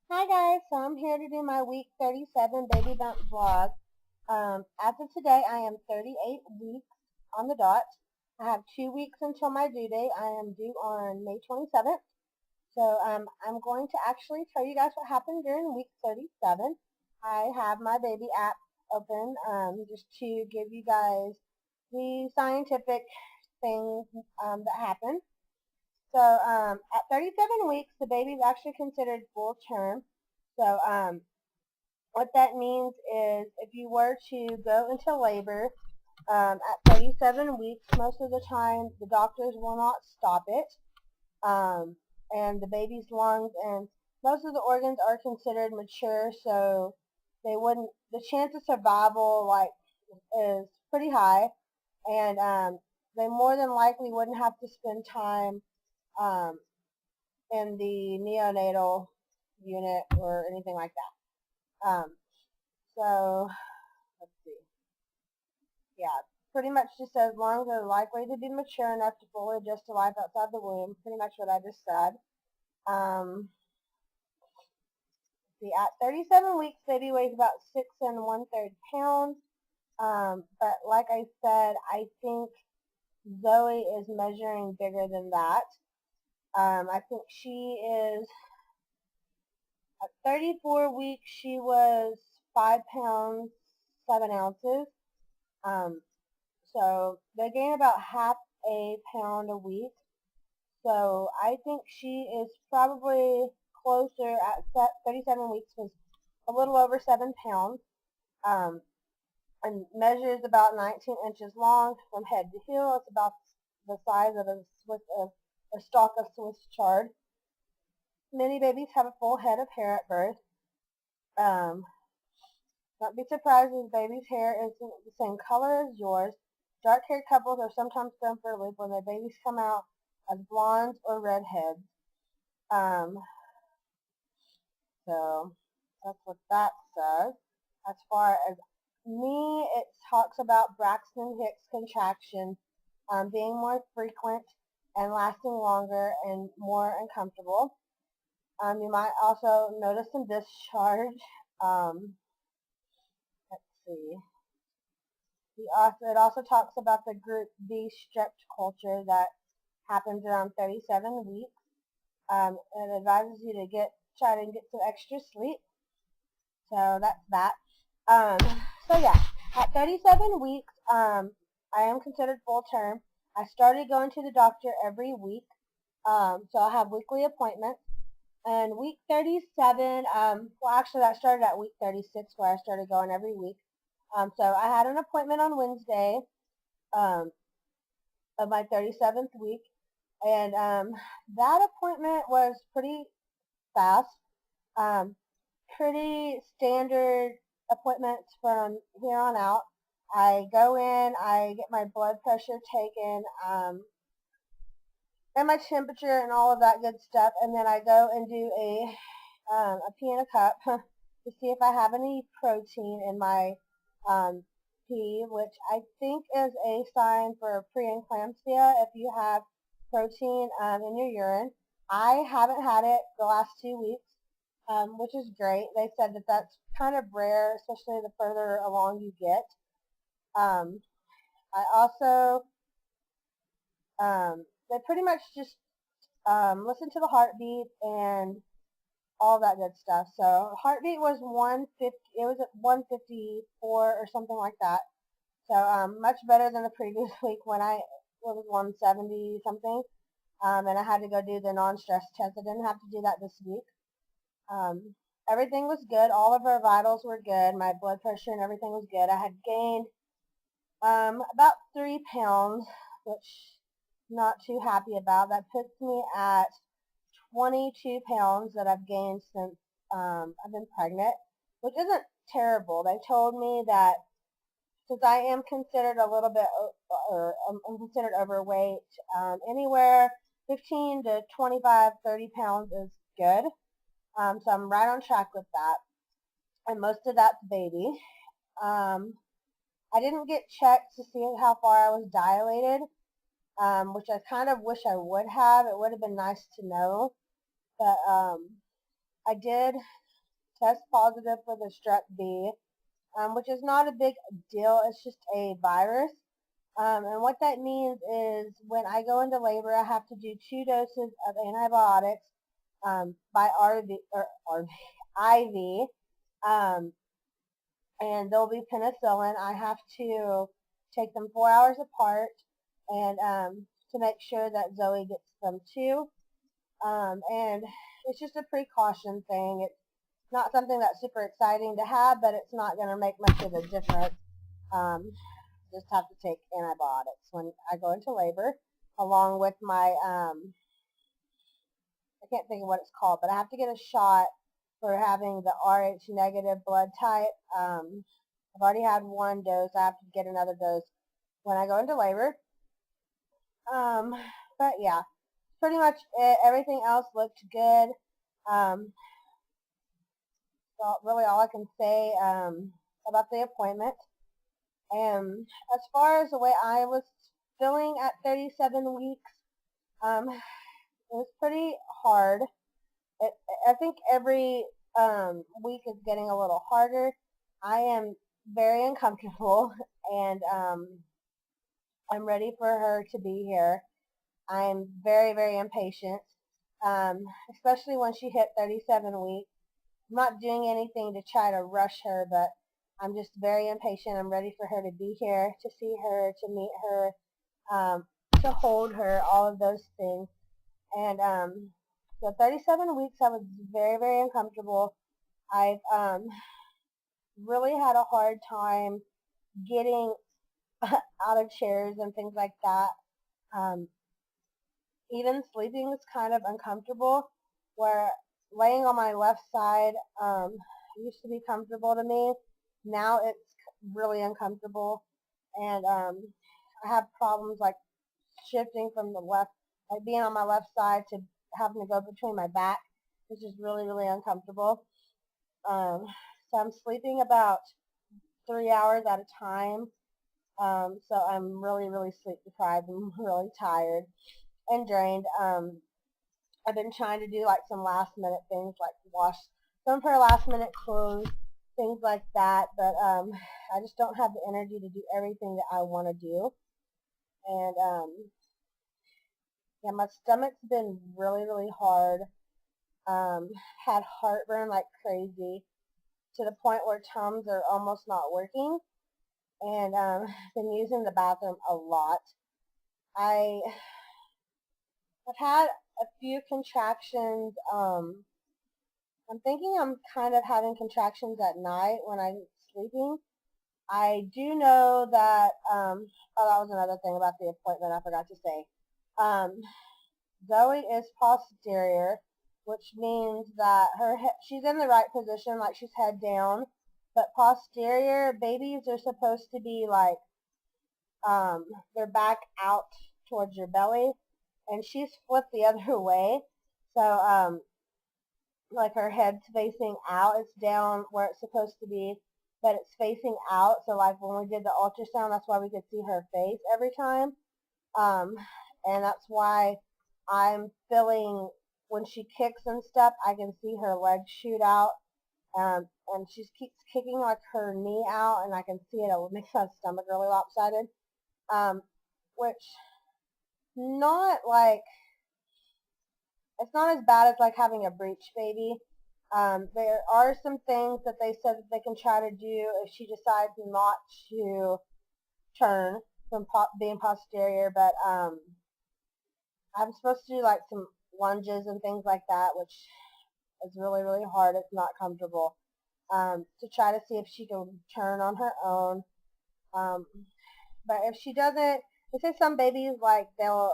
Hi guys, so I'm here to do my week 37 baby bump vlog. As of today, I am 38 weeks on the dot. I have 2 weeks until my due date. I am due on May 27th. So I'm going to actually tell you guys what happened during week 37. I have my baby app open just to give you guys the scientific things that happened. So at 37 weeks, the baby is actually considered full term. So what that means is if you were to go into labor at 37 weeks, most of the time the doctors will not stop it. And the baby's lungs and most of the organs are considered mature, so they wouldn't. The chance of survival is pretty high, and they more than likely wouldn't have to spend time um, in the neonatal unit or anything like that. So let's see. Yeah, pretty much just says lungs are likely to be mature enough to fully adjust to life outside the womb. Pretty much what I just said. Um, see, at 37 weeks, baby weighs about 6 1/3 pounds. But like I said, I think Zoe is measuring bigger than that. I think she is at 34 weeks. She was 5 pounds 7 ounces. Um, So they gain about half a pound a week. So I think she is probably closer at 37 weeks, was a little over 7 pounds, um, and measures about 19 inches long from head to heel. It's about the size of a stalk of Swiss chard. Many babies have a full head of hair at birth. Um, Don't be surprised if baby's hair isn't the same color as yours. Dark-haired couples are sometimes thrown for a loop when their babies come out as blondes or redheads. Um, so that's what that says. As far as me, it talks about Braxton Hicks contractions being more frequent and lasting longer and more uncomfortable. You might also notice some discharge. Um, let's see. It also talks about the group B strep culture that happens around 37 weeks. It advises you to try to get some extra sleep. So that's that. Um, so yeah, at 37 weeks, I am considered full term. I started going to the doctor every week. So I have weekly appointments. And week 37, well, actually, that started at week 36 where I started going every week. So I had an appointment on Wednesday um, of my 37th week, and that appointment was pretty fast. Um, Pretty standard appointments from here on out. I go in, I get my blood pressure taken, and my temperature and all of that good stuff, and then I go and do a pee in a cup to see if I have any protein in my pee, which I think is a sign for preeclampsia if you have protein in your urine. I haven't had it the last 2 weeks, which is great. They said that that's kind of rare, especially the further along you get. Um, I also, they pretty much just listen to the heartbeat and all that good stuff. So heartbeat was 150. It was at 154 or something like that. So much better than the previous week when I was 170 something. And I had to go do the non-stress test. I didn't have to do that this week. Um, Everything was good. All of our vitals were good. My blood pressure and everything was good. I had gained about 3 pounds, which I'm not too happy about. That puts me at 22 pounds that I've gained since I've been pregnant, which isn't terrible. They told me that since I am considered a little bit, or I'm considered overweight, anywhere 15 to 25, 30 pounds is good. So I'm right on track with that. And most of that's baby. Um, I didn't get checked to see how far I was dilated, which I kind of wish I would have. It would have been nice to know. But I did test positive for the strep B, which is not a big deal. It's just a virus. And what that means is when I go into labor, I have to do 2 doses of antibiotics by RV or RV, IV, and they'll be penicillin. I have to take them 4 hours apart, and to make sure that Zoe gets them too. And it's just a precaution thing. It's not something that's super exciting to have, but it's not going to make much of a difference. Just have to take antibiotics when I go into labor, along with my, I can't think of what it's called, but I have to get a shot for having the Rh negative blood type. I've already had 1 dose. I have to get another dose when I go into labor. But yeah, pretty much it. Everything else looked good. So really all I can say about the appointment. And as far as the way I was feeling at 37 weeks, it was pretty hard. I think every week is getting a little harder. I am very uncomfortable, and I'm ready for her to be here. I'm very, very impatient, especially when she hit 37 weeks. I'm not doing anything to try to rush her, but I'm just very impatient. I'm ready for her to be here, to see her, to meet her, to hold her, all of those things. And so 37 weeks, I was very, very uncomfortable. I've really had a hard time getting out of chairs and things like that. Um, Even sleeping is kind of uncomfortable, where laying on my left side used to be comfortable to me. Now it's really uncomfortable, and I have problems like shifting from the left, like being on my left side to having to go between my back, which is really, really uncomfortable. So I'm sleeping about 3 hours at a time. So I'm really, really sleep deprived. I'm really tired and drained. I've been trying to do like some last minute things, like wash some of her last minute clothes, things like that. But I just don't have the energy to do everything that I want to do. And yeah, my stomach's been really, really hard. Had heartburn like crazy, to the point where Tums are almost not working, and been using the bathroom a lot. I've had a few contractions. I'm thinking I'm kind of having contractions at night when I'm sleeping. I do know that, oh, that was another thing about the appointment I forgot to say. Zoe is posterior, which means that she's in the right position, like she's head down. But posterior babies are supposed to be like their back out towards your belly, and she's flipped the other way. So like her head's facing out. It's down where it's supposed to be, but it's facing out. So like when we did the ultrasound, that's why we could see her face every time. And that's why I'm feeling when she kicks and stuff, I can see her legs shoot out. And she keeps kicking like her knee out, and I can see it. It makes my stomach really lopsided. Which not like, it's not as bad as like having a breech baby. There are some things that they said that they can try to do if she decides not to turn from being posterior, but I'm supposed to do like some lunges and things like that, which is really, really hard. It's not comfortable. To try to see if she can turn on her own. But if she doesn't, they say some babies like they'll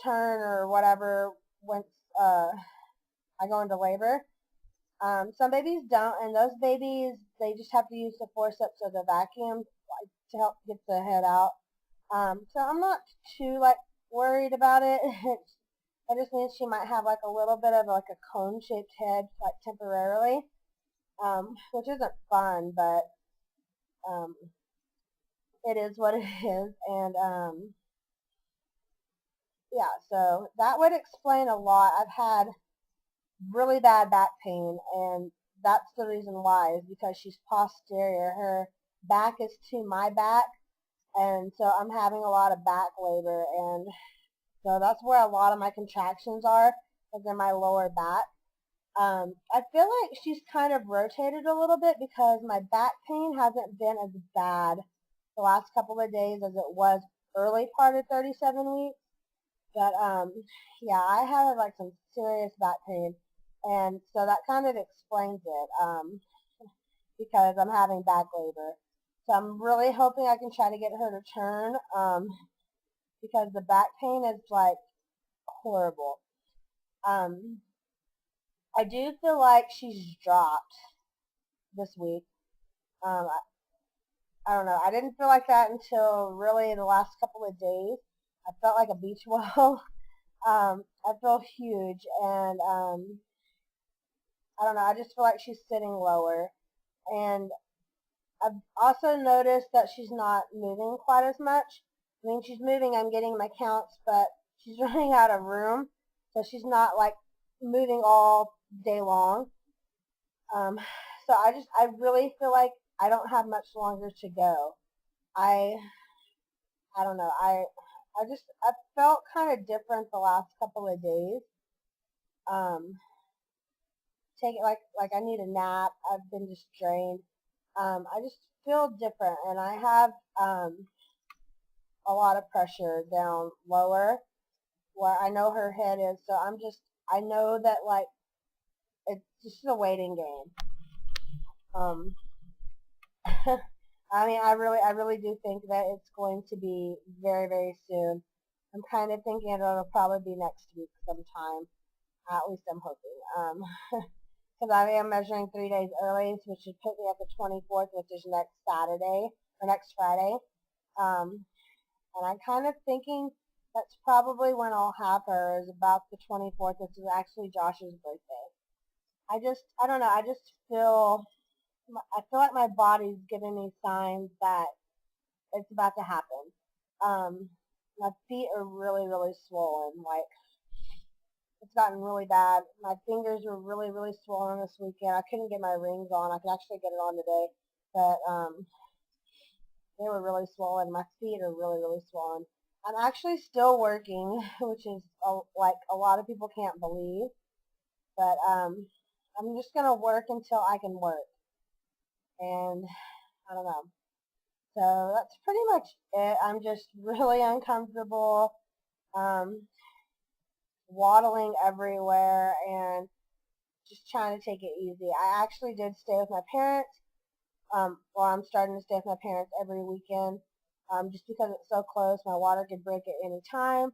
turn or whatever once I go into labor. Some babies don't, and those babies, they just have to use the forceps or the vacuum to help get the head out. So I'm not too like worried about it. It just means she might have like a little bit of like a cone-shaped head, like temporarily, which isn't fun, but it is what it is. And yeah, so that would explain a lot. I've had really bad back pain, and that's the reason why, is because she's posterior. Her back is to my back, and so I'm having a lot of back labor, and so that's where a lot of my contractions are, is in my lower back. I feel like she's kind of rotated a little bit because my back pain hasn't been as bad the last couple of days as it was early part of 37 weeks. But yeah, I have like some serious back pain, and so that kind of explains it. Because I'm having back labor, so I'm really hoping I can try to get her to turn. Because the back pain is like horrible. Um, I do feel like she's dropped this week. I don't know. I didn't feel like that until really the last couple of days. I felt like a beach ball. I feel huge, and I don't know. I just feel like she's sitting lower, and I've also noticed that she's not moving quite as much. I mean, she's moving. I'm getting my counts, but she's running out of room, so she's not like moving all day long. Um, so I really feel like I don't have much longer to go. I, I don't know. I felt kind of different the last couple of days. Um, take it like I need a nap. I've been just drained. I just feel different, and I have a lot of pressure down lower where I know her head is. So I know that like it's just a waiting game. Um, I mean, I really do think that it's going to be very, very soon. I'm kind of thinking it'll probably be next week sometime. At least I'm hoping. Because I am measuring 3 days early, which should put me at the 24th, which is next Saturday or next Friday. Um, and I'm kind of thinking that's probably when I'll have her, is about the 24th, which is actually Josh's birthday. I don't know. I feel like my body's giving me signs that it's about to happen. My feet are really, really swollen. Like, it's gotten really bad. My fingers were really, really swollen this weekend. I couldn't get my rings on. I could actually get it on today, but they were really swollen. My feet are really, really swollen. I'm actually still working, which is like a lot of people can't believe. But I'm just gonna work until I can work, and I don't know. So that's pretty much it. I'm just really uncomfortable, um, waddling everywhere, and just trying to take it easy. I actually did stay with my parents. Well, I'm starting to stay with my parents every weekend, just because it's so close. My water could break at any time,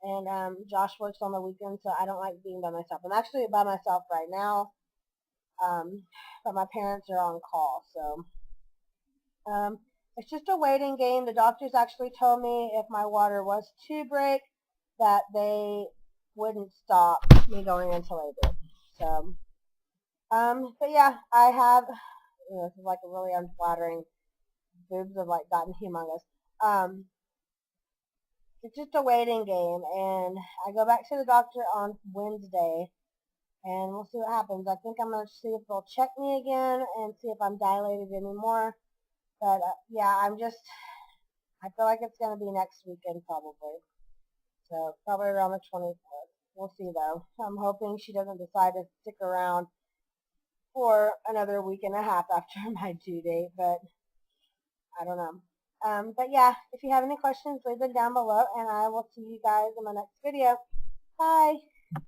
and Josh works on the weekends, so I don't like being by myself. I'm actually by myself right now, but my parents are on call, so it's just a waiting game. The doctors actually told me if my water was to break, that they wouldn't stop me going into labor. So, but yeah, I have, this is like a really unflattering, boobs have like gotten humongous. Um, it's just a waiting game, and I go back to the doctor on Wednesday, and we'll see what happens. I think I'm going to see if they'll check me again and see if I'm dilated anymore. But yeah, I feel like it's going to be next weekend probably. So probably around the 24th. We'll see though. I'm hoping she doesn't decide to stick around for another week and a half after my due date, but I don't know. But yeah, if you have any questions, leave them down below, and I will see you guys in my next video. Bye!